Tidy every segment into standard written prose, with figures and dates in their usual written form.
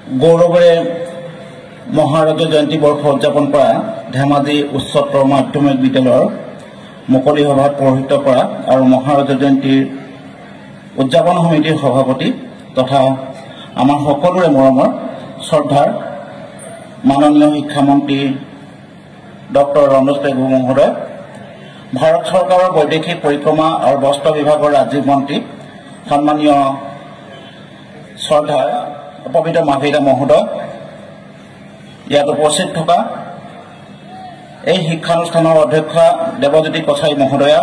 গৌৰৱেৰে মহাৰাজ জয়ন্তী বৰ্ষ উদযাপন কৰা ধেমাজি উচ্চতৰ মাধ্যমিক বিদ্যালয়ৰ মুকলি সভাত পৌৰোহিত্য কৰা আৰু মহাৰাজ জয়ন্তীৰ উদযাপন সমিতিৰ সভাপতি তথা আমাৰ সকলোৰে মৰমৰ শ্ৰদ্ধাৰ মাননীয় শিক্ষামন্ত্ৰী ডক্টৰ ৰমেশ পেগু মহোদয়, ভাৰত চৰকাৰৰ বৈদেশিক পৰিক্ৰমা আৰু বস্ত্ৰ বিভাগৰ ৰাজ্যিক মন্ত্ৰী সন্মানীয় শ্ৰদ্ধাৰ পবিত্ৰ মাভিদা মহোদয়, ইয়াত উপস্থিত থকা এই শিক্ষানুষ্ঠানৰ অধ্যক্ষা দেৱজ্যোতি কছাৰী মহোদয়া,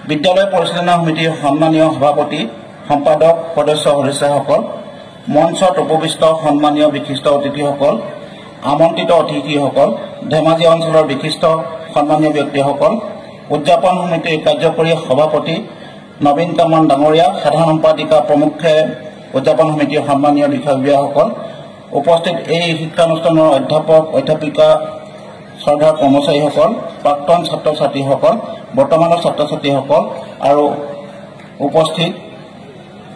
বিদ্যালয় পৰিচালনা সমিতিৰ সন্মানীয় সভাপতি সম্পাদক সদস্য সদস্যসকল, মঞ্চত উপবিষ্ট সন্মানীয় বিশিষ্ট অতিথিসকল, আমন্ত্ৰিত অতিথিসকল, ধেমাজি অঞ্চলৰ বিশিষ্ট সন্মানীয় ব্যক্তিসকল, উদযাপন সমিতিৰ কাৰ্যকৰী সভাপতি নবীন কামান ডাঙৰীয়া, সাধাৰণ সম্পাদিকা প্ৰমুখ্যে উদযাপন সমিতিৰ সন্মানীয় বিষয়ববীয়াসকল, উপস্থিত এই শিক্ষানুষ্ঠানৰ অধ্যাপক অধ্যাপিকা, শ্ৰদ্ধাৰ কৰ্মচাৰীসকল, প্ৰাক্তন ছাত্ৰ ছাত্ৰীসকল, বৰ্তমানৰ ছাত্ৰ ছাত্ৰীসকল আৰু উপস্থিত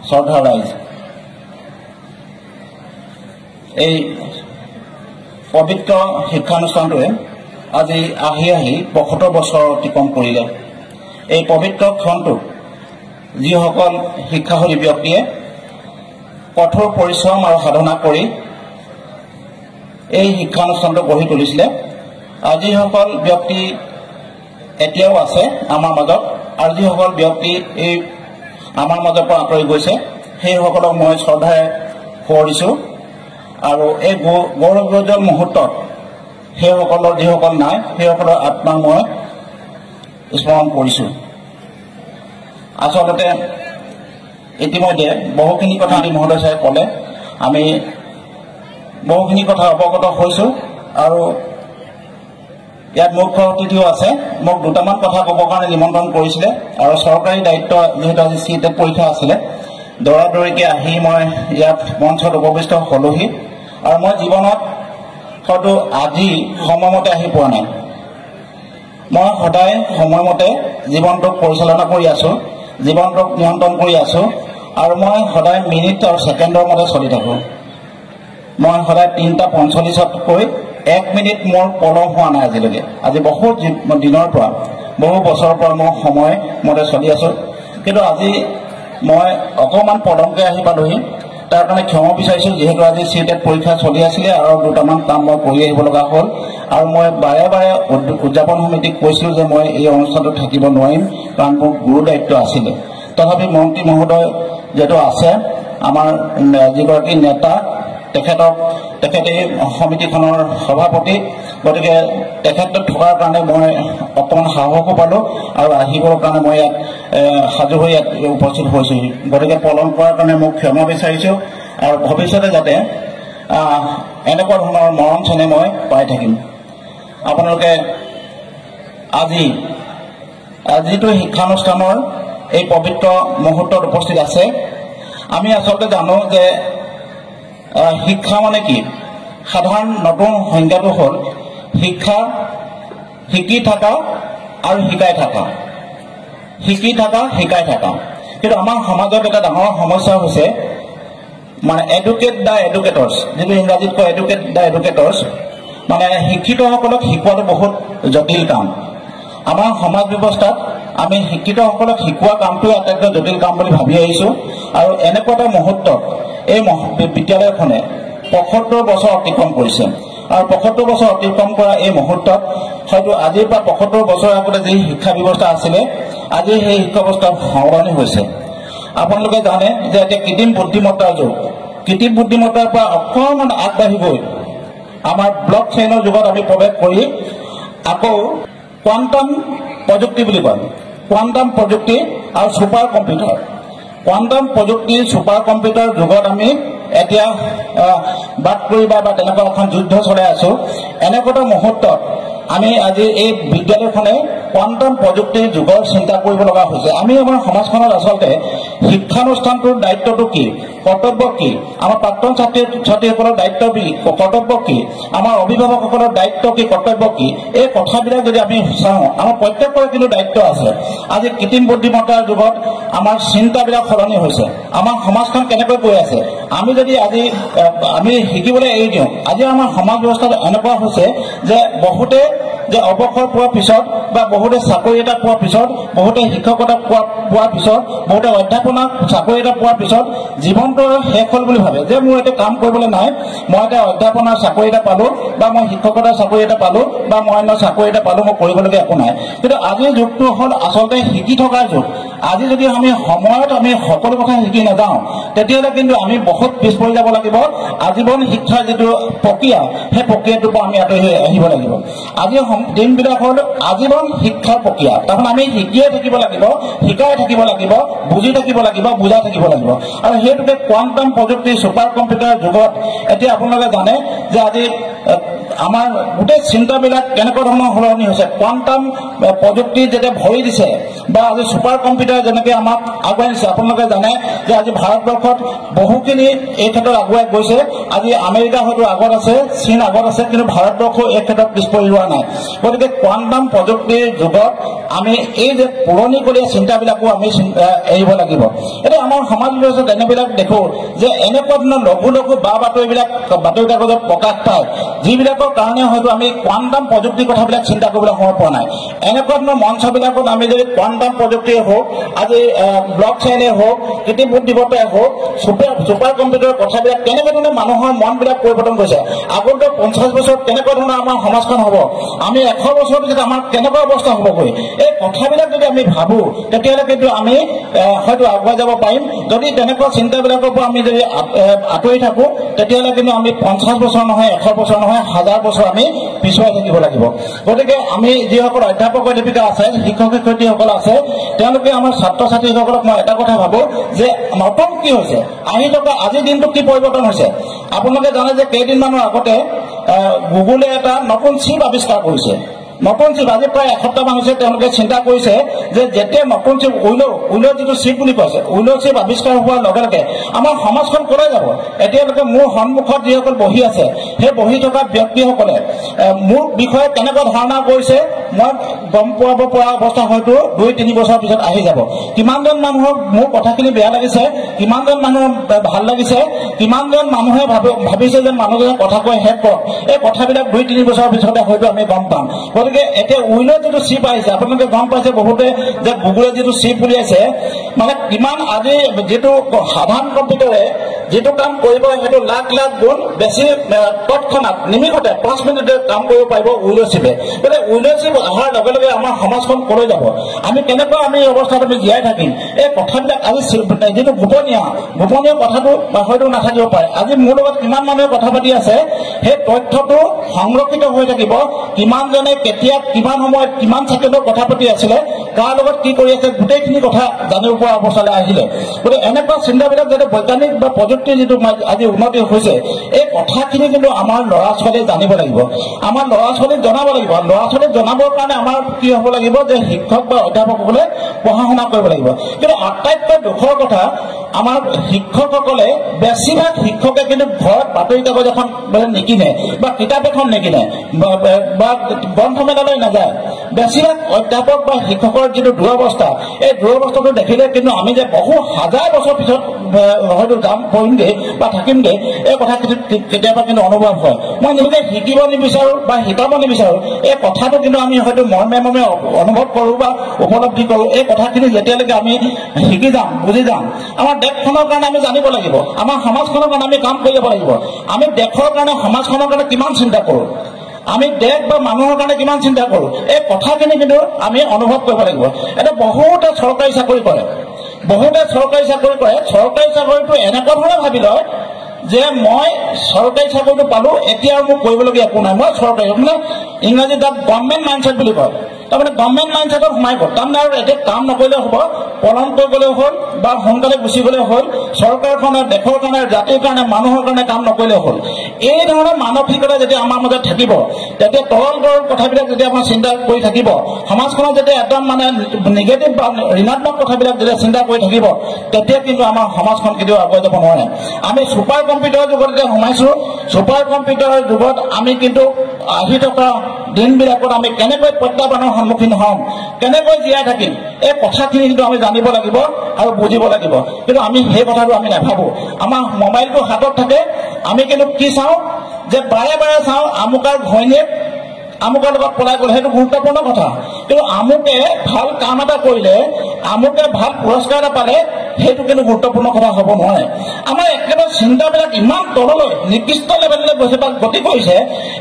শ্ৰদ্ধাৰ ৰাইজ, এই পবিত্ৰ শিক্ষানুষ্ঠানটোৱে আজি আহি ৭৫ বছৰ অতিক্ৰম কৰিলে। এই পবিত্ৰ ক্ষণটোত যিসকল শিক্ষাসূচী ব্যক্তিয়ে কঠোৰ পৰিশ্ৰম আৰু সাধনা কৰি এই শিক্ষানুষ্ঠানটো গঢ়ি তুলিছিলে, যিসকল ব্যক্তি এতিয়াও আছে আমাৰ মাজত আৰু যিসকল ব্যক্তি এই আমাৰ মাজৰ পৰা আঁতৰি গৈছে, সেইসকলক মই শ্ৰদ্ধাৰে সোঁৱৰিছোঁ আৰু এই গৌৰৱোজ্জ্বল মুহূৰ্তত সেইসকলৰ যিসকল নাই সেইসকলৰ আত্মাক মই স্মৰণ কৰিছোঁ। আচলতে ইতিমধ্যে বহুখিনি কথা মহোদয় ছাৰে ক'লে, আমি বহুখিনি কথা অৱগত হৈছোঁ আৰু ইয়াত মুখ্য অতিথিও আছে। মোক দুটামান কথা ক'বৰ কাৰণে নিমন্ত্ৰণ কৰিছিলে আৰু চৰকাৰী দায়িত্ব যিহেতু আজি CTET পৰীক্ষা আছিলে, দৌৰাদৌৰিকৈ আহি মই ইয়াত মঞ্চত উপবিষ্ট হ'লোহি আৰু মই জীৱনত হয়তো আজি সময়মতে আহি পোৱা নাই। মই সদায় সময়মতে জীৱনটোক পৰিচালনা কৰি আছোঁ, জীৱনটোক নিয়ন্ত্ৰণ কৰি আছোঁ আৰু মই সদায় মিনিট আৰু ছেকেণ্ডৰ মতে চলি থাকোঁ। মই সদায় ৩:৪৫তকৈ ১ মিনিট মোৰ পলম হোৱা নাই আজিলৈকে। আজি বহুত দিনৰ পৰা, বহু বছৰৰ পৰা মই সময়মতে চলি আছোঁ, কিন্তু আজি মই অকণমান পলমকৈ আহি পালোহি। তাৰ কাৰণে ক্ষমা বিচাৰিছোঁ, যিহেতু আজি CTET পৰীক্ষা চলি আছিলে আৰু দুটামান কাম মই কৰি আহিব লগা হ'ল আৰু মই বাৰে বাৰে উদযাপন সমিতিক কৈছিলোঁ যে মই এই অনুষ্ঠানটোত থাকিব নোৱাৰিম, কাৰণ মোৰ গুৰু দায়িত্ব আছিলে। তথাপি মন্ত্ৰী মহোদয় যিহেতু আছে, আমাৰ যিগৰাকী নেতা, তেখেতে সমিতিখনৰ সভাপতি, গতিকে তেখেত থকাৰ কাৰণে মই অকণমান সাহসো পালোঁ আৰু আহিবৰ কাৰণে মই ইয়াত সাজু হৈ ইয়াত উপস্থিত হৈছোঁহি। গতিকে পলম কৰাৰ কাৰণে মোক ক্ষমা বিচাৰিছোঁ আৰু ভৱিষ্যতে যাতে এনেকুৱা ধৰণৰ মৰম চেনেহ মই পাই থাকিম। আপোনালোকে আজি যিটো শিক্ষানুষ্ঠানৰ এই পবিত্ৰ মুহূৰ্তত উপস্থিত আছে, আমি আচলতে জানো যে শিক্ষা মানে কি? সাধাৰণ নতুন সংজ্ঞাটো হ'ল শিক্ষা, শিকি থকা আৰু শিকাই থকা, শিকি থকা, শিকাই থকা। কিন্তু আমাৰ সমাজত এটা ডাঙৰ সমস্যা হৈছে মানে এডুকেট দ্য এডুকেটৰ্ছ, যিটো ইংৰাজীত কয় এডুকেট দ্য এডুকেটৰ্ছ, মানে শিক্ষিতসকলক শিকোৱাটো বহুত জটিল কাম। আমাৰ সমাজ ব্যৱস্থাত আমি শিক্ষিতসকলক শিকোৱা কামটোৱে আটাইতকৈ জটিল কাম বুলি ভাবি আহিছোঁ আৰু এনেকুৱা এটা মুহূৰ্তত এই বিদ্যালয়খনে ৭৫ বছৰ অতিক্ৰম কৰিছে আৰু ৭৫ বছৰ অতিক্ৰম কৰা এই মুহূৰ্তত হয়তো আজিৰ পৰা ৭৫ বছৰ আগতে যি শিক্ষা ব্যৱস্থা আছিলে, আজি সেই শিক্ষা ব্যৱস্থাৰ সলনি হৈছে। আপোনালোকে জানে যে এতিয়া কৃত্ৰিম বুদ্ধিমত্তাৰ যুগ। কৃত্ৰিম বুদ্ধিমত্তাৰ পৰা অকণমান আগবাঢ়ি গৈ আমাৰ ব্লক চেইনৰ যুগত আমি প্ৰৱেশ কৰি আকৌ কোৱাণ্টাম প্ৰযুক্তি বুলি কয়, কোৱাণ্টাম প্ৰযুক্তি আৰু ছুপাৰ কম্পিউটাৰ, কোৱাণ্টাম প্ৰযুক্তি ছুপাৰ কম্পিউটাৰ যুগত আমি এতিয়া বাদ কৰিব বা তেনেকুৱা এখন যুদ্ধ চলাই আছোঁ। এনেকুৱা এটা মুহূৰ্তত আমি আজি এই বিদ্যালয়খনে কোৱাণ্টাম প্ৰযুক্তিৰ যুগৰ চিন্তা কৰিব লগা হৈছে। আমি আমাৰ সমাজখনত আচলতে শিক্ষানুষ্ঠানটোৰ দায়িত্বটো কি, কৰ্তব্য কি, আমাৰ প্ৰাক্তন ছাত্ৰী ছাত্ৰীসকলৰ দায়িত্ব কি, কৰ্তব্য কি, আমাৰ অভিভাৱকসকলৰ দায়িত্ব কি, কৰ্তব্য কি, এই কথাবিলাক যদি আমি চাওঁ আমাৰ প্ৰত্যেকৰে কিন্তু দায়িত্ব আছে। আজি কৃত্ৰিম বুদ্ধিমত্তাৰ যুগত আমাৰ চিন্তাবিলাক সলনি হৈছে, আমাৰ সমাজখন কেনেকৈ গৈ আছে আমি যদি আজি আমি শিকিবলৈ এৰি দিওঁ। আজি আমাৰ সমাজ ব্যৱস্থাটো এনেকুৱা হৈছে যে বহুতে যে অৱসৰ পোৱাৰ পিছত বা বহুতে চাকৰি এটা পোৱাৰ পিছত, বহুতে শিক্ষকতা পোৱাৰ পিছত, বহুতে অধ্যাপনা চাকৰি এটা পোৱাৰ পিছত জীৱনটো শেষ হ'ল বুলি ভাবে যে মোৰ এটা কাম কৰিবলৈ নাই, মই এটা অধ্যাপনাৰ চাকৰি এটা পালোঁ বা মই শিক্ষকতাৰ চাকৰি এটা পালোঁ বা মই অন্য চাকৰি এটা পালোঁ, মই কৰিবলগীয়া একো নাই। কিন্তু আজিৰ যুগটো হ'ল আচলতে শিকি থকাৰ যুগ। আজি যদি আমি সময়ত আমি সকলো কথা শিকি নাযাওঁ তেতিয়াহ'লে কিন্তু আমি বহুত পিছ পৰি যাব লাগিব। আজীৱন শিক্ষাৰ যিটো প্ৰক্ৰিয়া সেই প্ৰক্ৰিয়াটোৰ পৰা আমি আঁতৰি আহিব লাগিব। আজি দিনবিলাক হ'ল আজীৱন শিক্ষাৰ প্ৰক্ৰিয়া। তাৰমানে আমি শিকিয়ে থাকিব লাগিব, শিকাই থাকিব লাগিব, বুজি থাকিব লাগিব, বুজাই থাকিব লাগিব। আৰু সেইটোকে কোৱাণ্টাম প্ৰযুক্তি ছুপাৰ কম্পিউটাৰ যুগত এতিয়া আপোনালোকে জানে যে আজি আমাৰ গোটেই চিন্তাবিলাক কেনেকুৱা ধৰণৰ সলনি হৈছে। কোৱাণ্টাম প্ৰযুক্তি যেতিয়া ভৰি দিছে বা আজি ছুপাৰ কম্পিউটাৰ যেনেকৈ আমাক আগুৱাই দিছে, আপোনালোকে জানে যে আজি ভাৰতবৰ্ষত বহুখিনি এই ক্ষেত্ৰত আগুৱাই গৈছে। আজি আমেৰিকা হয়তো আগত আছে, চীন আগত আছে, কিন্তু ভাৰতবৰ্ষ এই ক্ষেত্ৰত পিছ পৰি ৰোৱা নাই। গতিকে কোৱাণ্টাম প্ৰযুক্তিৰ যুগত আমি এই যে পুৰণিকলীয়া চিন্তাবিলাকো আমি এৰিব লাগিব। এতিয়া আমাৰ সমাজ ব্যৱস্থাত এনেবিলাক দেখোঁ যে এনেকুৱা ধৰণৰ লঘু লঘু বা বাতৰিবিলাক বাতৰি কাকতত প্ৰকাশ পায় যিবিলাকৰ কাৰণে হয়তো আমি কোৱাণ্টাম প্ৰযুক্তিৰ কথাবিলাক চিন্তা কৰিবলৈ সময় পোৱা নাই। এনেকুৱা ধৰণৰ মঞ্চবিলাকত আমি যদি কোৱাণ্টাম প্ৰযুক্তিয়ে হওক, আজি ব্লক চেইনে হওক, কৃত্ৰিম বুদ্ধিমত্তাই হওক, ছুপাৰ কম্পিউটাৰৰ কথাবিলাক কেনেকুৱা ধৰণে মানুহৰ মনবিলাক পৰিৱৰ্তন কৰিছে। আগন্তুক 50 বছৰত কেনেকুৱা ধৰণৰ আমাৰ সমাজখন হ'ব, আমি 100 বছৰৰ পিছত আমাৰ কেনেকুৱা অৱস্থা হ'বগৈ, এই কথাবিলাক যদি আমি ভাবোঁ তেতিয়াহ'লে কিন্তু আমি হয়তো আগুৱাই যাব পাৰিম। যদি তেনেকুৱা চিন্তাবিলাকৰ পৰা আমি যদি আঁতৰি থাকোঁ তেতিয়াহ'লে কিন্তু আমি 50 বছৰ নহয়, 100 বছৰ নহয়, 1000 বছৰ আমি পিছুৱাই থাকিব লাগিব। গতিকে আমি যিসকল অধ্যাপক অধ্যাপিকা আছে, শিক্ষক শিক্ষয়িত্ৰীসকল আছে, তেওঁলোকে আমাৰ ছাত্ৰ ছাত্ৰীসকলক মই এটা কথা ভাবোঁ যে নতুন কি হৈছে, আহি থকা আজিৰ দিনটোত কি পৰিৱৰ্তন হৈছে। আপোনালোকে জানে যে কেইদিনমানৰ আগতে গুগলে এটা নতুন চিপ আৱিষ্কাৰ কৰিছে। নতুন চিপ আজি প্ৰায় এসপ্তাহমান হৈছে তেওঁলোকে চিন্তা কৰিছে যে যেতিয়া নতুন চিপ উইলৰ যিটো চিপ বুলি কৈছে, উইলৰ চিপ আৱিষ্কাৰ হোৱাৰ লগে লগে আমাৰ সমাজখন ক'লৈ যাব। এতিয়ালৈকে মোৰ সন্মুখত যিসকল বহি আছে সেই বহি থকা ব্যক্তিসকলে মোৰ বিষয়ে কেনেকুৱা ধাৰণা কৰিছে মই গম পোৱাব পৰা অৱস্থা হয়তো 2-3 বছৰৰ পিছত আহি যাব। কিমানজন মানুহৰ মোৰ কথাখিনি বেয়া লাগিছে, কিমানজন মানুহৰ ভাল লাগিছে, কিমানজন মানুহে ভাবিছে যে মানুহজনে কথা কৈ শেষ কৰক, এই কথাবিলাক 2-3 বছৰৰ পিছতে হয়তো আমি গম পাম। গতিকে এতিয়া উইলৰ যিটো চিপ আহিছে আপোনালোকে গম পাইছে বহুতে যে গুগলে যিটো চিপ উলিয়াইছে, মানে কিমান আজি যিটো সাধাৰণ কম্পিউটাৰে যিটো কাম কৰিব সেইটো লাখ লাখ গুণ বেছি তৎক্ষণাত নিমিষতে 5 মিনিটতে কাম কৰিব পাৰিব উইলৰ চিপে। গতিকে উইলৰ চিপ অহাৰ লগে লগে আমাৰ সমাজখন ক'লৈ যাব, আমি কেনেকুৱা আমি অৱস্থাত আমি জীয়াই থাকিম, এই কথাবিলাক আজি যিটো গোপনীয় কথাটো হয়তো নাথাকিব পাৰে। আজি মোৰ লগত কিমান মানুহে কথা পাতি আছে সেই তথ্যটো সংৰক্ষিত হৈ থাকিব, কিমানজনে কেতিয়া কিমান সময়ত কিমান ছেকেণ্ডত কথা পাতি আছিলে, কাৰ লগত কি কৰি আছে, গোটেইখিনি কথা জানিব পৰা অৱস্থালৈ আহিলে। গতিকে এনেকুৱা চিন্তাবিলাক যাতে বৈজ্ঞানিক বা প্ৰযুক্তিৰ যিটো আজি উন্নতি হৈছে এই কথাখিনি কিন্তু আমাৰ ল'ৰা ছোৱালীয়ে জানিব লাগিব, আমাৰ ল'ৰা ছোৱালীক জনাব লাগিব। ল'ৰা ছোৱালীক জনাবৰ কাৰণে আমাৰ কি হ'ব লাগিব যে শিক্ষক বা অধ্যাপকসকলে পঢ়া শুনা কৰিব লাগিব। কিন্তু আটাইতকৈ দুখৰ কথা আমাৰ শিক্ষকসকলে বেছিভাগ শিক্ষকে কিন্তু ঘৰত বাতৰি কাগজ এখন নিকিনে বা কিতাপ এখন নিকিনে বা গ্ৰন্থমেলালৈ নাযায়। বেছিভাগ অধ্যাপক বা শিক্ষকৰ যিটো দুৰৱস্থা এই দুৰৱস্থাটো দেখিলে কিন্তু আমি যে বহু হাজাৰ বছৰ পিছত হয়তো যাম পঢ়িমগৈ বা থাকিমগৈ এই কথা কেতিয়াবা কিন্তু অনুভৱ হয়। মই নিজে শিকিব নিবিচাৰোঁ বা শিকাব নিবিচাৰোঁ, এই কথাটো কিন্তু আমি হয়তো মৰ্মে মৰ্মে অনুভৱ কৰোঁ বা উপলব্ধি কৰোঁ। এই কথাখিনি যেতিয়ালৈকে আমি শিকি যাম, বুজি যাম, আমাৰ দেশখনৰ কাৰণে আমি জানিব লাগিব, আমাৰ সমাজখনৰ কাৰণে আমি কাম কৰি যাব লাগিব। আমি দেশৰ কাৰণে সমাজখনৰ কাৰণে কিমান চিন্তা কৰোঁ, আমি দেশ বা মানুহৰ কাৰণে কিমান চিন্তা কৰোঁ, এই কথাখিনি কিন্তু আমি অনুভৱ কৰিব লাগিব। এতিয়া বহুতে চৰকাৰী চাকৰি কৰে, চৰকাৰী চাকৰিটো এনেকুৱা ধৰণে ভাবি লয় যে মই চৰকাৰী চাকৰিটো পালোঁ, এতিয়া আৰু মোক কৰিবলগীয়া একো নাই, মই চৰকাৰী মানে ইংৰাজীত তাত গভৰ্ণমেণ্ট মাইণ্ডছেট বুলি কয়। তাৰমানে গভৰ্ণমেণ্ট মাইণ্ডছেটত সোমাই গ'ল। তাৰমানে আৰু এতিয়া কাম নকৰিলেও হ'ব, পলম কৰি গ'লেও হ'ল বা সোনকালে গুচি গ'লেও হ'ল, চৰকাৰখনে দেশৰ কাৰণে, জাতিৰ কাৰণে, মানুহৰ কাৰণে কাম নকৰিলেও হ'ল। এই ধৰণৰ মানসিকতা যেতিয়া আমাৰ মাজত থাকিব, তেতিয়া তৰল তৰল কথাবিলাক যেতিয়া আমাৰ চিন্তা কৰি থাকিব, সমাজখনত যেতিয়া একদম মানে নিগেটিভ বা ঋণাত্মক কথাবিলাক যেতিয়া চিন্তা কৰি থাকিব, তেতিয়া কিন্তু আমাৰ সমাজখন কেতিয়াও আগুৱাই যাব নোৱাৰে। আমি ছুপাৰ কম্পিউটাৰৰ যুগত এতিয়া সোমাইছোঁ। ছুপাৰ কম্পিউটাৰৰ যুগত আমি কিন্তু আহি থকা দিনবিলাকত আমি কেনেকৈ প্ৰত্যাহ্বানৰ সন্মুখীন হ'ম, কেনেকৈ জীয়াই থাকিম, এই কথাখিনি কিন্তু আমি জানিব লাগিব আৰু বুজিব লাগিব। কিন্তু আমি সেই কথাটো আমি নাভাবোঁ। আমাৰ মোবাইলটো হাতত থাকে, আমি কিন্তু কি চাওঁ যে বাৰে বাৰে চাওঁ আমুকাৰ ঘৈণীয়েক আমুকৰ লগত পলাই গ'ল, সেইটো গুৰুত্বপূৰ্ণ কথা। কিন্তু আমুকে ভাল কাম এটা কৰিলে, আমুকে ভাল পুৰস্কাৰ এটা পালে, সেইটো কিন্তু গুৰুত্বপূৰ্ণ কথা হ'ব নোৱাৰে। আমাৰ একেবাৰে চিন্তাবিলাক ইমান তললৈ নিকৃষ্ট লেভেললৈ গৈছে বা গতি কৰিছে,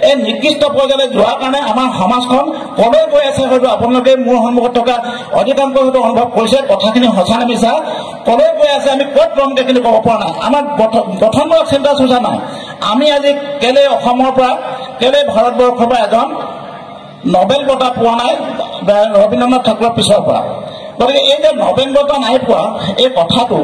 এই নিকৃষ্ট পৰ্যায়লৈ যোৱাৰ কাৰণে আমাৰ সমাজখন কলৈ গৈ আছে হয়তো আপোনালোকে মোৰ সন্মুখত থকা অধিকাংশ হয়তো অনুভৱ কৰিছে। কথাখিনি সঁচা নে মিছা, কলৈ গৈ আছে আমি ক'ত ৰমকে কিন্তু ক'ব পৰা নাই। আমাৰ গঠনমূলক চিন্তা চৰ্চা নাই। আমি আজি কেলে অসমৰ পৰা, কেলে ভাৰতবৰ্ষৰ পৰা এজন নবেল বঁটা পোৱা নাই ৰবীন্দ্ৰনাথ ঠাকুৰৰ পিছৰ পৰা। গতিকে এই যে নবেল বঁটা নাই পোৱা, এই কথাটো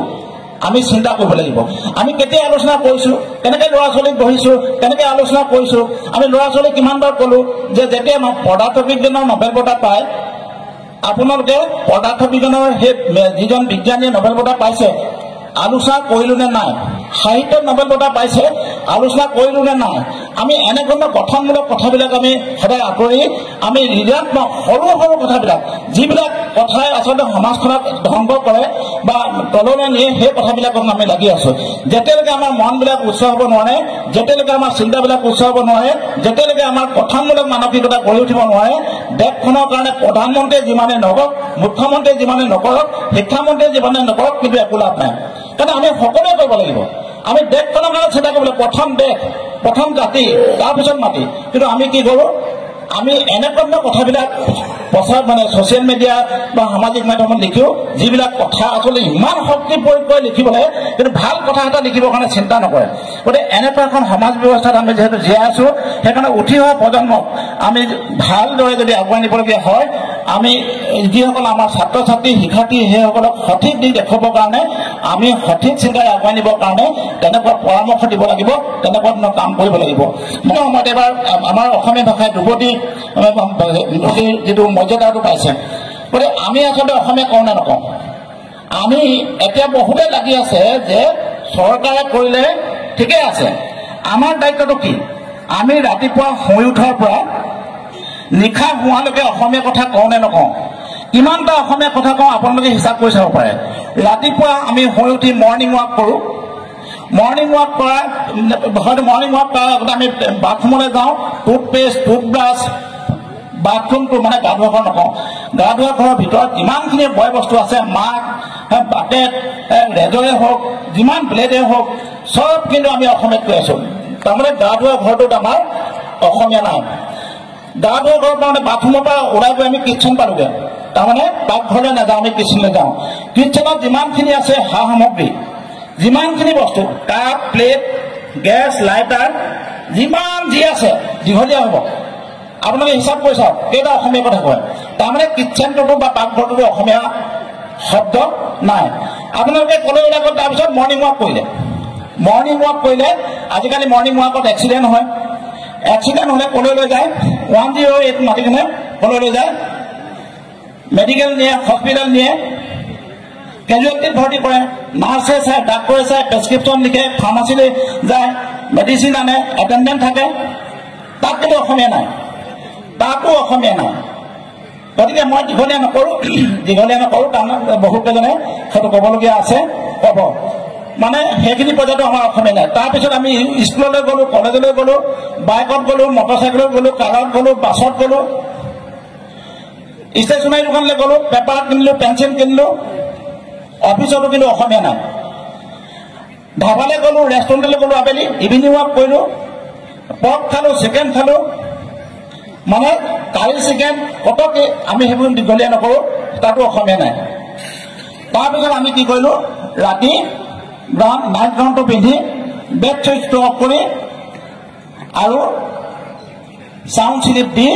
আমি চিন্তা কৰিব লাগিব। আমি কেতিয়া আলোচনা কৰিছোঁ, কেনেকৈ ল'ৰা ছোৱালীক বহিছোঁ, কেনেকৈ আলোচনা কৰিছোঁ। আমি ল'ৰা ছোৱালীক কিমানবাৰ ক'লোঁ যে যেতিয়া পদাৰ্থ বিজ্ঞানৰ নবেল বঁটা পায়, আপোনালোকে পদাৰ্থ বিজ্ঞানৰ সেই যিজন বিজ্ঞানীয়ে নবেল বঁটা পাইছে আলোচনা কৰিলোঁ নে নাই, সাহিত্যত নবেল বঁটা পাইছে আলোচনা কৰিলোঁ নে নাই। আমি এনেধৰণৰ গঠনমূলক কথাবিলাক আমি সদায় আঁতৰি আমি ঋণাত্মক সৰু সৰু কথাবিলাক, যিবিলাক কথাই আচলতে সমাজখনক ধ্বংস কৰে বা তললৈ নিয়ে, সেই কথাবিলাকক আমি লাগি আছোঁ। যেতিয়ালৈকে আমাৰ মনবিলাক উচ্চ হ'ব নোৱাৰে, যেতিয়ালৈকে আমাৰ চিন্তাবিলাক উচ্চ হ'ব নোৱাৰে, যেতিয়ালৈকে আমাৰ গঠনমূলক মানসিকতা গঢ়ি উঠিব নোৱাৰে, দেশখনৰ কাৰণে প্ৰধানমন্ত্ৰীয়ে যিমানে নকৰক, মুখ্যমন্ত্ৰীয়ে যিমানে নকৰক, শিক্ষামন্ত্ৰীয়ে যিমানে নকৰক, কিন্তু একো লাভ নাই। কাৰণ আমি সকলোৱে কৰিব লাগিব। আমি দেশখনৰ কাৰণে চিন্তা কৰিব লাগিব। প্ৰথম দেশ, প্ৰথম জাতি, তাৰপিছত মাটি। কিন্তু আমি কি কৰোঁ, আমি এনেকুৱা কথাবিলাক প্ৰচাৰ মানে ছ'চিয়েল মিডিয়া বা সামাজিক মাধ্যমত লিখোঁ, যিবিলাক কথা আচলতে ইমান শক্তি প্ৰয়োগ কৰি লিখিব লাগে, কিন্তু ভাল কথা এটা লিখিবৰ কাৰণে চিন্তা নকৰে। গতিকে এনেকুৱা এখন সমাজ ব্যৱস্থাত আমি যিহেতু জীয়াই আছোঁ, সেইকাৰণে উঠি অহা প্ৰজন্মক আমি ভালদৰে যদি আগুৱাই নিবলগীয়া হয়, আমি যিসকল আমাৰ ছাত্ৰ ছাত্ৰী শিক্ষাৰ্থী সেইসকলক সঠিক দিশ দেখুৱাবৰ কাৰণে, আমি সঠিক চিন্তাৰে আগুৱাই নিবৰ কাৰণে তেনেকুৱা পৰামৰ্শ দিব লাগিব, তেনেকুৱা ধৰণৰ কাম কৰিব লাগিব। মই সময়ত এবাৰ আমাৰ অসমীয়া ভাষাই ধ্ৰুপদী যিটো মৰ্যাদাটো পাইছে। গতিকে আমি আচলতে অসমীয়া কওঁ নে নকওঁ, আমি এতিয়া বহুতে লাগি আছে যে চৰকাৰে কৰিলে ঠিকেই আছে, আমাৰ দায়িত্বটো কি? আমি ৰাতিপুৱা শুই উঠাৰ পৰা নিশা হোৱালৈকে অসমীয়া কথা কওঁ নে নকওঁ, কিমানটা অসমীয়া কথা কওঁ আপোনালোকে হিচাপ কৰি চাব পাৰে। ৰাতিপুৱা আমি শুই উঠি মৰ্ণিং ৱাক কৰোঁ, মৰ্ণিং ৱাক কৰা হয়তো মৰ্ণিং ৱাক কৰাৰ আগতে আমি বাথৰুমলৈ যাওঁ, টুথপেষ্ট, টুথব্ৰাছ, বাথৰুমটো মানে গা ধোৱা ঘৰ নকওঁ, গা ধোৱা ঘৰৰ ভিতৰত যিমানখিনি বয় বস্তু আছে, মাক, বাকেট, ৰেজৰে হওক, যিমান ব্লেডে হওক, চব কিন্তু আমি অসমীয়াত কৈ আছোঁ। তাৰমানে গা ধোৱা ঘৰটোত আমাৰ অসমীয়া নাই। গা ধোৱা ঘৰৰ পৰা মানে বাথৰুমৰ পৰা ওলাই গৈ আমি কিটচেন পালোগৈ, তাৰমানে পাকঘৰলৈ নাযাওঁ, আমি কিটচেনলৈ যাওঁ। কিটচেনত যিমানখিনি আছে সা সামগ্ৰী, যিমানখিনি বস্তু, কাপ, প্লেট, গেছ, লাইটাৰ, যিমান যি আছে দীঘলীয়া হ'ব। আপোনালোকে হিচাপ কৰি চাওক কেইটা অসমীয়া কথা কয়। তাৰমানে কিটচেনটোতো বা পাকঘৰটোতো অসমীয়া শব্দ নাই। আপোনালোকে ক'লৈ ওলাই গ'ল, তাৰপিছত মৰ্ণিং ৱাক কৰিলে। মৰ্ণিং ৱাক কৰিলে, আজিকালি মৰ্ণিং ৱাকত এক্সিডেণ্ট হয়। এক্সিডেণ্ট হ'লে ক'লৈ লৈ যায়, 108 মাতি কিনে ক'লৈ লৈ যায়, মেডিকেল নিয়ে, হস্পিটেল নিয়ে, কেজুৱেলিটিত ভৰ্তি কৰে, নাৰ্ছে চায়, ডাক্তৰে চায়, প্ৰেছক্ৰিপশ্যন লিখে, ফাৰ্মাচীলৈ যায়, মেডিচিন আনে, এটেণ্ডেণ্ট থাকে, তাত কিন্তু অসমীয়া নাই, তাতো অসমীয়া নাই। গতিকে মই দীঘলীয়া নকৰোঁ, কাৰণ বহুতকেইজনে সেইটো ক'বলগীয়া আছে, ক'ব। মানে সেইখিনি পৰ্যায়তো আমাৰ অসমীয়া নাই। তাৰপিছত আমি স্কুললৈ গ'লোঁ, কলেজলৈ গ'লোঁ, বাইকত গ'লোঁ, মটৰচাইকেলত গ'লোঁ, কাৰত গ'লোঁ, বাছত গ'লোঁ, ষ্টেচনাৰী দোকানলৈ গ'লোঁ, পেপাৰ কিনিলোঁ, পেঞ্চিল কিনিলোঁ, অফিচতো কিন্তু অসমীয়া নাই। ধাবালৈ গ'লোঁ, ৰেষ্টুৰেণ্টলৈ গ'লোঁ, আবেলি ইভিনিং ৱাক কৰিলোঁ, পৰ্ক খালোঁ, চিকেন খালোঁ, মানে কাৰী চিকেন কতকে আমি সেইবোৰ দীঘলীয়া নকৰোঁ, তাতো অসমীয়া নাই। তাৰপিছত আমি কি কৰিলোঁ, ৰাতি নাইট গাউনটো পিন্ধি বেড চুইচটো অফ কৰি আৰু চাউণ্ড স্লিপ দি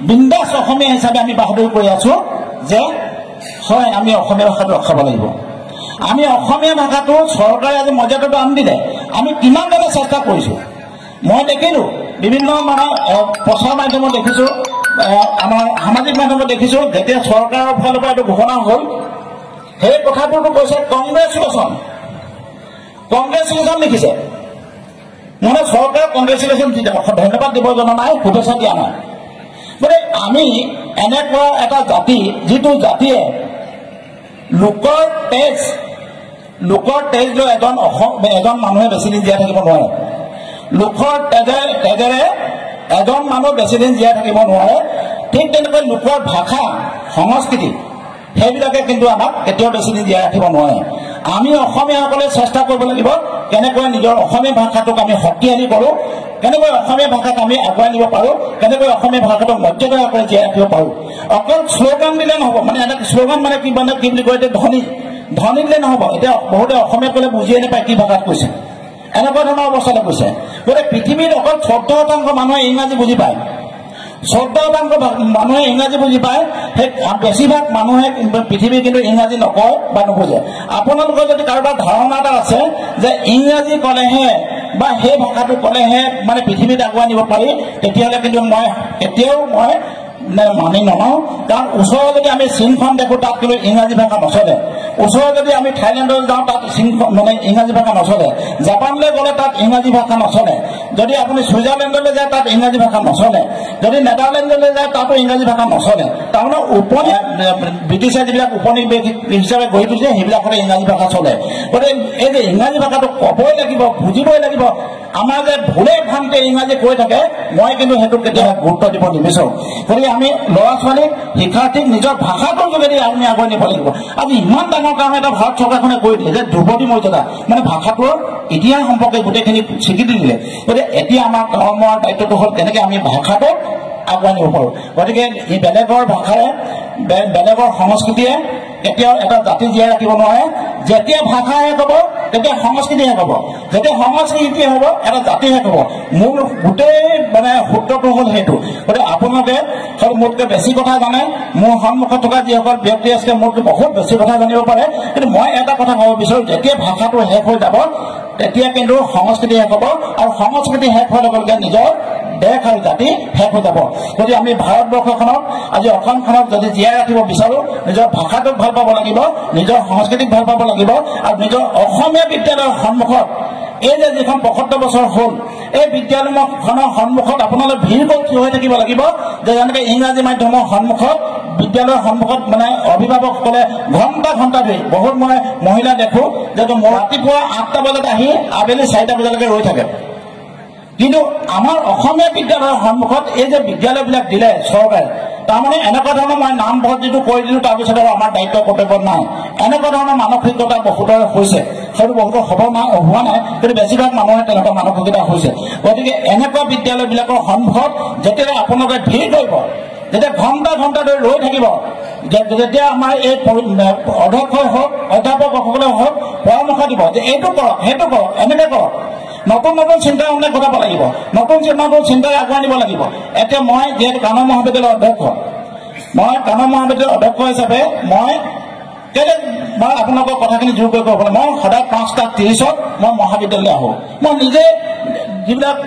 বিন্দাছ অসমীয়া হিচাপে আমি বাহাদুৰি কৰি আছোঁ যে হয় আমি অসমীয়া ভাষাটো ৰখাব লাগিব। আমি অসমীয়া ভাষাটো চৰকাৰে আজি মৰ্যাদাটো আনি দিলে, আমি কিমান দিনে চেষ্টা কৰিছোঁ। মই দেখিলোঁ বিভিন্ন মানে প্ৰচাৰ মাধ্যমত দেখিছোঁ, আমাৰ সামাজিক মাধ্যমত দেখিছোঁ, যেতিয়া চৰকাৰৰ ফালৰ পৰা এইটো ঘোষণা হ'ল, সেই কথাটোতো কৈছে কংগ্ৰেচুলেশ্যন লিখিছে। মানে চৰকাৰে কংগ্ৰেচুলেশ্যন ধন্যবাদ দিব জনা নাই, শুভেচ্ছা দিয়া নাই। গতিকে আমি এনেকুৱা এটা জাতি, যিটো জাতিয়ে লোকৰ তেজ লৈ এজন মানুহে বেছি দিন জীয়াই থাকিব নোৱাৰে। লোকৰ তেজেৰে এজন মানুহ বেছি দিন জীয়াই থাকিব নোৱাৰে। ঠিক তেনেকৈ লোকৰ ভাষা সংস্কৃতি সেইবিলাকে কিন্তু আমাক কেতিয়াও বেছি দিন জীয়াই ৰাখিব নোৱাৰে। আমি অসমীয়াসকলে চেষ্টা কৰিব লাগিব কেনেকৈ নিজৰ অসমীয়া ভাষাটোক আমি শক্তিশালী কৰোঁ, কেনেকৈ অসমীয়া ভাষাক আমি আগুৱাই নিব পাৰোঁ, কেনেকৈ অসমীয়া ভাষাটোক মৰ্যাদা কৰি জীয়াই ৰাখিব পাৰোঁ। অকল শ্লোগান দিলে নহ'ব, মানে এটা শ্লোগান মানে কি বুলি কয়, এতিয়া ধ্বনি দিলে নহ'ব। এতিয়া বহুতে অসমীয়া ক'লে বুজিয়ে নাপায় কি ভাষাত কৈছে, এনেকুৱা ধৰণৰ অৱস্থালৈ গৈছে। গতিকে পৃথিৱীত অকল 14% মানুহে ইংৰাজী বুজি পায়, 14% মানুহে ইংৰাজী বুজি পায়। সেই বেছিভাগ মানুহে পৃথিৱী কিন্তু ইংৰাজী নকয় বা নুবুজে। আপোনালোকৰ যদি কাৰোবাৰ ধাৰণা এটা আছে যে ইংৰাজী ক'লেহে বা সেই ভাষাটো ক'লেহে মানে পৃথিৱীত আগুৱাই নিব পাৰি, তেতিয়াহ'লে কিন্তু মই কেতিয়াও মানি নলওঁ। কাৰণ ওচৰৰ যদি আমি চীনখন দেখোঁ, তাত কিন্তু ইংৰাজী ভাষা নচলে। ওচৰৰ যদি আমি থাইলেণ্ডলৈ যাওঁ, তাত মানে ইংৰাজী ভাষা নচলে। জাপানলৈ গ'লে তাত ইংৰাজী ভাষা নচলে। যদি আপুনি ছুইজাৰলেণ্ডলৈ যায়, তাত ইংৰাজী ভাষা নচলে। যদি নেদাৰলেণ্ডলৈ যায়, তাতো ইংৰাজী ভাষা নচলে। তাৰমানে ব্ৰিটিছে যিবিলাক উপনিবেশ হিচাপে গঢ়ি তুলিছে, সেইবিলাকতে ইংৰাজী ভাষা চলে। গতিকে এই যে ইংৰাজী ভাষাটো ক'বই লাগিব, বুজিবই লাগিব। আমাৰ যে ভুলে ভ্ৰান্তে ইংৰাজী কৈ থাকে, মই কিন্তু সেইটোক কেতিয়াবা গুৰুত্ব দিব নিবিচাৰোঁ। গতিকে আমি ল'ৰা ছোৱালীক, শিক্ষাৰ্থীক নিজৰ ভাষাটোৰ যোগেদি আমি আগুৱাই নিব লাগিব। আজি ইমান ডাঙৰ কাম এটা ভাৰত চৰকাৰখনে কৰি দিলে যে ধ্ৰুপদী মৰ্যাদা, মানে ভাষাটোৰ ইতিহাস সম্পৰ্কে গোটেইখিনি স্বীকৃতি দিলে। গতিকে এতিয়া আমাৰ ধৰ্ম আৰু দায়িত্বটো হ'ল কেনেকৈ আমি ভাষাটোক আগুৱাই নিব পাৰোঁ। গতিকে ই বেলেগৰ ভাষাৰে, বেলেগৰ সংস্কৃতিয়ে কেতিয়াও এটা জাতি জীয়াই ৰাখিব নোৱাৰে। যেতিয়া ভাষা শেষ হ'ব, তেতিয়া সংস্কৃতি শেষ হ'ব। যেতিয়া সংস্কৃতি হ'ব, এটা জাতি শেষ হ'ব। মোৰ গোটেই মানে সূত্ৰটো হ'ল সেইটো। গতিকে আপোনালোকে মোতকৈ বেছি কথা জানে, মোৰ সন্মুখত থকা যিসকল ব্যক্তি আছে মোতকৈ বহুত বেছি কথা জানিব পাৰে। কিন্তু মই এটা কথা ক'ব বিচাৰোঁ, যেতিয়া ভাষাটো শেষ হৈ যাব, তেতিয়া কিন্তু সংস্কৃতি শেষ হ'ব। আৰু সংস্কৃতি শেষ হোৱাৰ লগে লগে নিজৰ দেশ আৰু জাতি শেষ হৈ যাব। যদি আমি ভাৰতবৰ্ষখনক, আজি অসমখনক যদি জীয়াই ৰাখিব বিচাৰোঁ, নিজৰ ভাষাটোক ভাল পাব লাগিব, নিজৰ সংস্কৃতিক ভাল পাব লাগিব। আৰু নিজৰ অসমীয়া বিদ্যালয়ৰ সন্মুখত এই যে যিখন 75 বছৰ হ'ল, এই বিদ্যালয়খনৰ সন্মুখত আপোনালোক ভিৰ কৰি থিয় হৈ থাকিব লাগিব। যে যেনেকৈ ইংৰাজী মাধ্যমৰ সন্মুখত, বিদ্যালয়ৰ সন্মুখত মানে অভিভাৱকসকলে ঘণ্টা ধৰি, বহুত মই মহিলা দেখোঁ যে ৰাতিপুৱা 8টা বজাত আহি আবেলি 4টা বজালৈকে ৰৈ থাকে। কিন্তু আমাৰ অসমীয়া বিদ্যালয়ৰ সন্মুখত এই যে বিদ্যালয়বিলাক দিলে চৰকাৰে, তাৰমানে এনেকুৱা ধৰণৰ মই নামভৰ্তি যিটো কৰি দিলোঁ, তাৰপিছত আৰু আমাৰ দায়িত্ব কৰ্তব্য নাই। এনেকুৱা ধৰণৰ মানসিকতা বহুতৰ হৈছে, সেইটো বহুতৰ হোৱা নাই, কিন্তু বেছিভাগ মানুহে তেনেকুৱা মানসিকতা হৈছে। গতিকে এনেকুৱা বিদ্যালয়বিলাকৰ সন্মুখত যেতিয়া আপোনালোকে ভিৰ কৰিব, যেতিয়া ঘণ্টা ধৰি ৰৈ থাকিব, যেতিয়া আমাৰ এই অধ্যক্ষই হওক, অধ্যাপকসকলে হওক পৰামৰ্শ দিব যে এইটো কৰক, সেইটো কৰক, এনেকৈ কৰক, নতুন চিন্তা মানে ঘটাব লাগিব, নতুন চিন্তাৰে আগুৱাই নিব লাগিব। এতিয়া মই যিহেতু কানন মহাবিদ্যালয়ৰ অধ্যক্ষ, হিচাপে মই আপোনালোকৰ কথাখিনি জোৰ কৰি ক'ব, মই সদায় 5:30 মই মহাবিদ্যালয়লৈ আহোঁ। মই নিজে যিবিলাক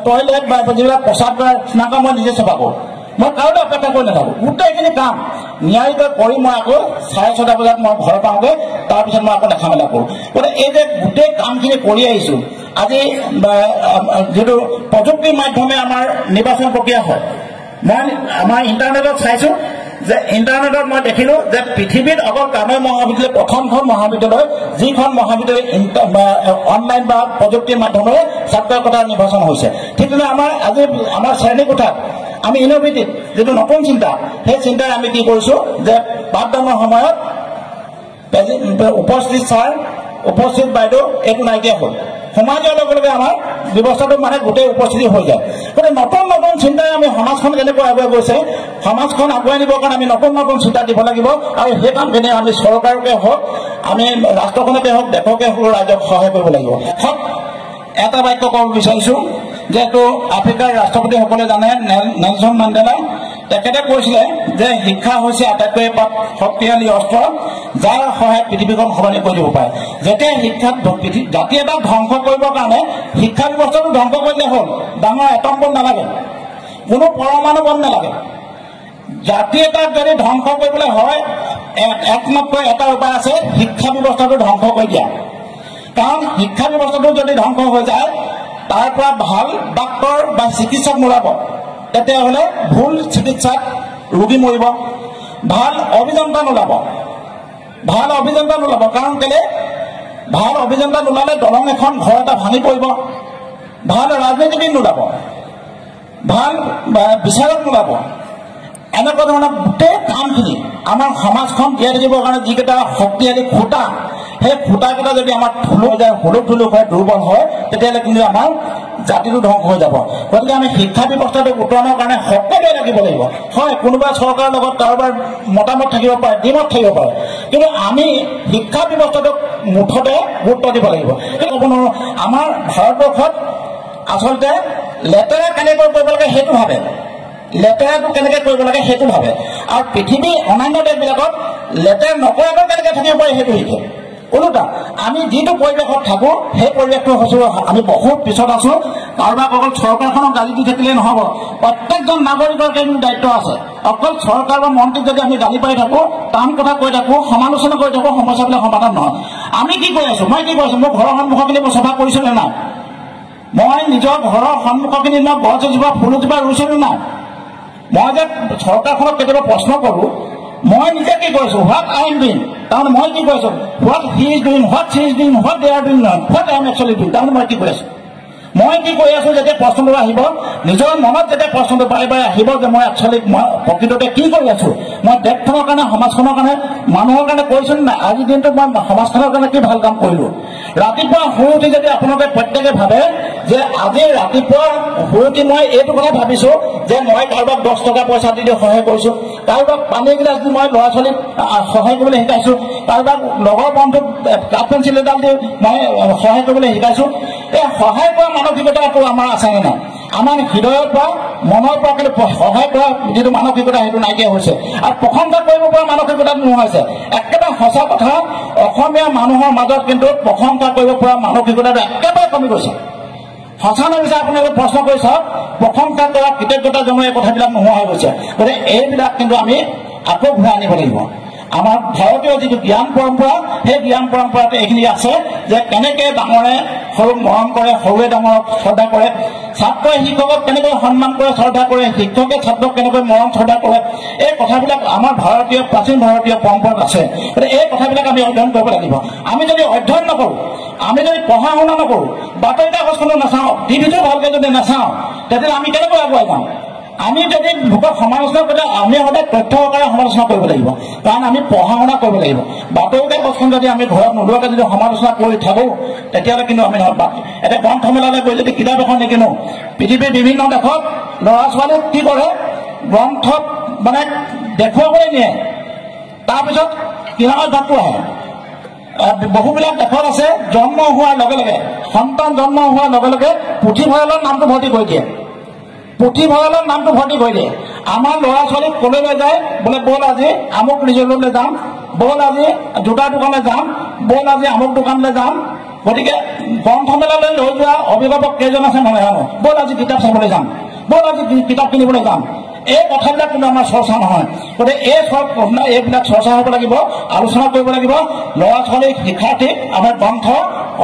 টয়লেট বা যিবিলাক প্ৰস্ৰাৱ কৰা স্নানক মই নিজে চাফা কৰোঁ। মই কাৰোলৈ অপেক্ষা কৰি নাথাকোঁ। গোটেইখিনি কাম নিয়াৰিকৈ কৰি মই আকৌ 6:30 বজাত মই ঘৰ পাওঁগৈ। তাৰপিছত মই আকৌ দেখা মেলা কৰোঁ। গতিকে এই যে গোটেই কামখিনি কৰি আহিছোঁ, আজি যিটো প্ৰযুক্তিৰ মাধ্যমে আমাৰ নিৰ্বাচন প্ৰক্ৰিয়া হয়, মই আমাৰ ইণ্টাৰনেটত চাইছোঁ যে ইণ্টাৰনেটত মই দেখিলোঁ যে পৃথিৱীত অকল কানৈ মহাবিদ্যালয় প্ৰথমখন মহাবিদ্যালয়, যিখন মহাবিদ্যালয় অনলাইন বা প্ৰযুক্তিৰ মাধ্যমেৰে ছাত্ৰৰ কথা নিৰ্বাচন হৈছে। ঠিক তেনেদৰে আমাৰ শ্ৰেণীকোঠাত আমি ইনোভেটিভ যিটো নতুন চিন্তা, সেই চিন্তাৰে আমি কি কৰিছোঁ যে পাঠদানৰ সময়ত উপস্থিত ছাৰ, উপস্থিত বাইদেউ এইটো নাইকিয়া হ'ল। সোমাই যোৱাৰ লগে লগে আমাৰ ব্যৱস্থাটো মানে গোটেই উপস্থিতি হৈ যায়। গতিকে নতুন চিন্তাৰে আমি সমাজখন কেনেকৈ আগুৱাই গৈছে, সমাজখন আগুৱাই নিবৰ কাৰণে আমি নতুন চিন্তা দিব লাগিব। আৰু সেই কামখিনি আমি চৰকাৰকে হওক, আমি ৰাষ্ট্ৰখনকে হওক, দেশকে হওক, ৰাইজক সহায় কৰিব লাগিব। এটা বাক্য ক'ব বিচাৰিছোঁ, যিহেতু আফ্ৰিকাৰ ৰাষ্ট্ৰপতিসকলে জানে নেলছন মেণ্ডেলা, তেখেতে কৈছিলে যে শিক্ষা হৈছে আটাইতকৈ শক্তিশালী অস্ত্ৰ, যাৰ সহায়ত পৃথিৱীখন সলনি কৰি দিব পাৰে। যেতিয়া শিক্ষাত জাতি এটাক ধ্বংস কৰিবৰ কাৰণে শিক্ষা ব্যৱস্থাটো ধ্বংস কৰিলে হ'ল, ডাঙৰ এটম বম নালাগে, কোনো পৰমাণু বম নালাগে। জাতি এটাক যদি ধ্বংস কৰিবলৈ হয় একমাত্ৰ এটা উপায় আছে, শিক্ষা ব্যৱস্থাটো ধ্বংস কৰি দিয়া। কাৰণ শিক্ষা ব্যৱস্থাটো যদি ধ্বংস হৈ যায় তাৰ পৰা ভাল ডাক্তৰ বা চিকিৎসক নোলাব, তেতিয়াহ'লে ভুল চিকিৎসাত ৰোগী মৰিব। ভাল অভিযন্তা নোলাব, কাৰণ কেলে ভাল অভিযন্তা নোলালে দলং এখন ঘৰ এটা ভাঙি পৰিব। ভাল ৰাজনীতিবিদ নোলাব, ভাল বিচাৰক নোলাব। এনেকুৱা ধৰণৰ গোটেই কামখিনি আমাৰ সমাজখন জীয়াই থাকিবৰ কাৰণে যিকেইটা শক্তিশালী খুঁটা, সেই খুঁটাকেইটা যদি আমাৰ হুলুক হয় দুৰ্বল হয়, তেতিয়াহ'লে কিন্তু আমাৰ জাতিটো ধ্বংস হৈ যাব। গতিকে আমি শিক্ষা ব্যৱস্থাটোক উত্তৰণৰ কাৰণে সকলোৱে লাগিব লাগিব। হয়, কোনোবা চৰকাৰৰ লগত কাৰোবাৰ মতামত থাকিব পাৰে, দ্বিমত থাকিব পাৰে, কিন্তু আমি শিক্ষা ব্যৱস্থাটোক মুঠতে গুৰুত্ব দিব লাগিব। আমাৰ ভাৰতবৰ্ষত আচলতে লেতেৰা কেনেকৈ কৰিব লাগে সেইটো ভাবে, লেতেৰাটো কেনেকৈ কৰিব লাগে সেইটো ভাবে, আৰু পৃথিৱীৰ অন্যান্য দেশবিলাকত লেতেৰা নকৰাকৈ কেনেকৈ থাকিব পাৰে সেইটো শিকে। ওলোটা আমি যিটো পৰিৱেশত থাকোঁ সেই পৰিৱেশটো হৈছোঁ আমি বহুত পিছত আছোঁ। কাৰোবাক অকল চৰকাৰখনক গালি দি থাকিলে নহ'ব, প্ৰত্যেকজন নাগৰিকৰ কিন্তু দায়িত্ব আছে। অকল চৰকাৰ বা মন্ত্ৰীক যদি আমি গালি পাই থাকোঁ, টান কথা কৈ থাকোঁ, সমালোচনা কৰি থাকোঁ, সমস্যাবিলাক সমাধান নহয়। আমি কি কৰি আছোঁ, মই কি কৰি আছোঁ, মোৰ ঘৰৰ সন্মুখখিনি মই চফা কৰিছোঁ নে নাই? মই নিজৰ ঘৰৰ সন্মুখখিনি মই গছ এজোপা ফুল এজোপা ৰুইছোঁ নে নাই? মই যে চৰকাৰখনক কেতিয়াবা প্ৰশ্ন কৰোঁ, মই নিজে কি কৰিছোঁ, হোৱাট আই এম ডুইং, তাৰমানে মই কি কৰিছোঁ, what he is doing, what he is doing, what they are doing, what I am actually doing, তাৰমানে মই কি কৰি আছোঁ। মই কি কৰি আছোঁ যেতিয়া প্ৰশ্নটো আহিব, নিজৰ মনত যেতিয়া প্ৰশ্নটো বাৰে বাৰে আহিব যে মই একচুৱেলি মই প্ৰকৃততে কি কৰি আছোঁ, মই দেশখনৰ কাৰণে, সমাজখনৰ কাৰণে, মানুহৰ কাৰণে কৰিছোঁ নাই, আজিৰ দিনটোত মই সমাজখনৰ কাৰণে কি ভাল কাম কৰিলোঁ। ৰাতিপুৱা শুই উঠি যদি আপোনালোকে প্ৰত্যেকে ভাবে যে আজি ৰাতিপুৱা শুই উঠি মই এইটো কথা ভাবিছোঁ যে মই কাৰোবাক 10 টকা পইচা দি সহায় কৰিছোঁ, কাৰোবাক পানী গিলাচ দি মই ল'ৰা ছোৱালীক সহায় কৰিবলৈ শিকাইছোঁ, কাৰোবাক লগৰ বন্ধুক কাঠ পেঞ্চিল এডাল দি মই সহায় কৰিবলৈ শিকাইছোঁ। এই সহায় কৰা মানসিকতাটো আমাৰ আছেনে নাই? আমাৰ হৃদয়ৰ পৰা মনৰ পৰা কিন্তু সহায় কৰা যিটো মানসিকতা সেইটো নাইকিয়া হৈছে, আৰু প্ৰশংসা কৰিব পৰা মানসিকতাটো নোহোৱা হৈছে। একেবাৰে সঁচা কথা, অসমীয়া মানুহৰ মাজত কিন্তু প্ৰশংসা কৰিব পৰা মানসিকতাটো একেবাৰে কমি গৈছে। সঁচা নামিছে আপোনালোকে প্ৰশ্ন কৰি চাওক, প্ৰশংসা কৰা কৃতজ্ঞতা জনোৱা এই কথাবিলাক নোহোৱা হৈ গৈছে। গতিকে এইবিলাক কিন্তু আমি আকৌ ঘূৰাই আনিব লাগিব। আমাৰ ভাৰতীয় যিটো জ্ঞান পৰম্পৰা, সেই জ্ঞান পৰম্পৰাটো এইখিনি আছে যে কেনেকৈ ডাঙৰে সৰুক মৰম কৰে, সৰুৱে ডাঙৰক শ্ৰদ্ধা কৰে, ছাত্ৰই শিক্ষকক কেনেকৈ সন্মান কৰে, শ্ৰদ্ধা কৰে, শিক্ষকে ছাত্ৰক কেনেকৈ মৰম শ্ৰদ্ধা কৰে, এই কথাবিলাক আমাৰ ভাৰতীয় প্ৰাচীন ভাৰতীয় পৰম্পৰাত আছে। গতিকে এই কথাবিলাক আমি অধ্যয়ন কৰিব লাগিব। আমি যদি অধ্যয়ন নকৰোঁ, আমি যদি পঢ়া শুনা নকৰোঁ, বাতৰি কাগজখনো নাচাওঁ, টিভিটো ভালকৈ যদি নাচাওঁ, তেতিয়াহ'লে আমি কেনেকৈ আগুৱাই যাম? আমি যদি লোকক সমালোচনা কৰিলে আমি সদায় তথ্য সহকাৰে সমালোচনা কৰিব লাগিব, কাৰণ আমি পঢ়া শুনা কৰিব লাগিব। বাতৰি কাগজখন যদি আমি ঘৰত নোলোৱাকৈ যদি সমালোচনা কৰি থাকোঁ, তেতিয়াহ'লে কিন্তু আমি নহয়। এতিয়া গ্ৰন্থমেলালৈ গৈ যদি কিতাপ এখন নিকিনো, পৃথিৱীৰ বিভিন্ন দেশত ল'ৰা ছোৱালীক কি কৰে, গ্ৰন্থত মানে দেখুৱাবলৈ নিয়ে, তাৰপিছত কিনাৰৰ ধাতু আহে। বহুবিলাক দেশত আছে, জন্ম হোৱাৰ লগে লগে, সন্তান জন্ম হোৱাৰ লগে লগে পুথিভঁৰালৰ নামটো ভৰ্তি কৰি দিয়ে, পুথিভঁৰালৰ নামটো ভৰ্তি কৰি দিয়ে। আমাৰ ল'ৰা ছোৱালীক ক'লৈ যায়, বোলে ব'ল আজি আমুক ৰিজৰ্টলৈ যাম, ব'ল আজি জোতাৰ দোকানলৈ যাম, ব'ল আজি আমুক দোকানলৈ যাম। গতিকে গ্ৰন্থমেলালৈ লৈ যোৱা অভিভাৱক কেইজন আছে মই নাজানো, ব'ল আজি কিতাপ চাবলৈ যাম, ব'ল আজি কিতাপ কিনিবলৈ যাম। এই কথাবিলাক কিন্তু আমাৰ চৰ্চা নহয়। গতিকে এইবিলাক চৰ্চা হ'ব লাগিব, আলোচনা কৰিব লাগিব। ল'ৰা ছোৱালীক শিক্ষাৰ্থীক আমাৰ গ্ৰন্থ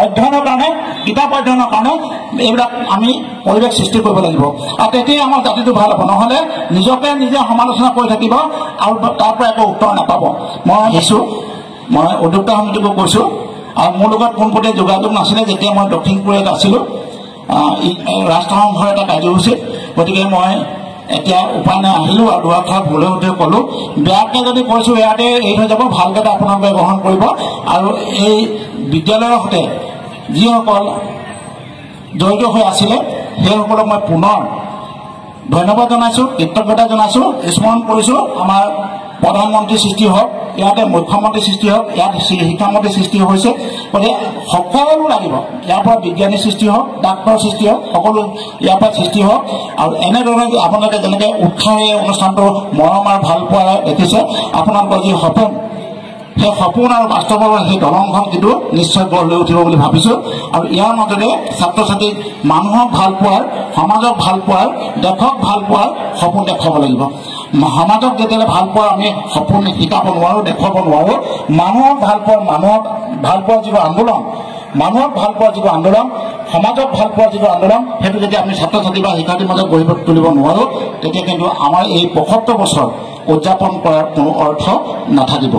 অধ্যয়নৰ কাৰণে, কিতাপ অধ্যয়নৰ কাৰণে এইবিলাক আমি পৰিৱেশ সৃষ্টি কৰিব লাগিব, আৰু তেতিয়াই আমাৰ জাতিটো ভাল হ'ব। নহ'লে নিজকে নিজে সমালোচনা কৰি থাকিব আৰু তাৰ পৰা একো উত্তৰ নাপাব। মই দিছোঁ, মই উদ্যোক্তা সমিতিকো কৈছোঁ, আৰু মোৰ লগত পোনপটীয়া যোগাযোগ নাছিলে যেতিয়া মই দক্ষিণ কোৰিয়াত আছিলোঁ ৰাষ্ট্ৰসংঘৰ এটা কাৰ্যসূচীত। গতিকে মই এতিয়া উপায় নাই আহিলোঁ, আৰু দুআষাৰ ভুলে সুধে ক'লোঁ। বেয়াকৈ যদি কৈছোঁ ইয়াতে এৰি থৈ যাব, ভালকৈ আপোনালোকে গ্ৰহণ কৰিব। আৰু এই বিদ্যালয়ৰ সৈতে যিসকল জড়িত হৈ আছিলে সেইসকলক মই পুনৰ ধন্যবাদ জনাইছোঁ, কৃতজ্ঞতা জনাইছোঁ, স্মৰণ কৰিছোঁ। আমাৰ প্ৰধানমন্ত্ৰী সৃষ্টি হওক, ইয়াতে মুখ্যমন্ত্ৰী সৃষ্টি হওক, ইয়াত শিক্ষামন্ত্ৰী সৃষ্টি হৈছে। গতিকে সকলো লাগিব, ইয়াৰ পৰা বিজ্ঞানী সৃষ্টি হওক, ডাক্তৰ সৃষ্টি হওক, সকলো ইয়াৰ পৰা সৃষ্টি হওক। আৰু এনেধৰণে আপোনালোকে যেনেকৈ উৎসাহেৰে অনুষ্ঠানটো মৰম আৰু ভাল পোৱা দেখিছে, আপোনালোকৰ যি সপোন সেই সপোন আৰু বাস্তৱৰ সেই দলংখন কিন্তু নিশ্চয় গঢ় লৈ উঠিব বুলি ভাবিছোঁ। আৰু ইয়াৰ মাজতে ছাত্ৰ ছাত্ৰীক মানুহক ভাল পোৱাৰ, সমাজক ভাল পোৱাৰ, দেশক ভাল পোৱাৰ সপোন দেখুৱাব লাগিব। সমাজক যেতিয়ালৈ ভাল পোৱাৰ আমি সপোন শিকাব নোৱাৰোঁ, দেখুৱাব নোৱাৰোঁ, মানুহক ভাল পোৱাৰ যিটো আন্দোলন, মানুহক ভাল পোৱাৰ যিটো আন্দোলন, সমাজক ভাল পোৱাৰ যিটো আন্দোলন, সেইটো যেতিয়া আমি ছাত্ৰ ছাত্ৰী বা শিক্ষাৰ্থীৰ মাজত গঢ়ি তুলিব নোৱাৰোঁ, তেতিয়া কিন্তু আমাৰ এই ৭৫ বছৰ উদযাপন কৰাৰ কোনো অৰ্থ নাথাকিব।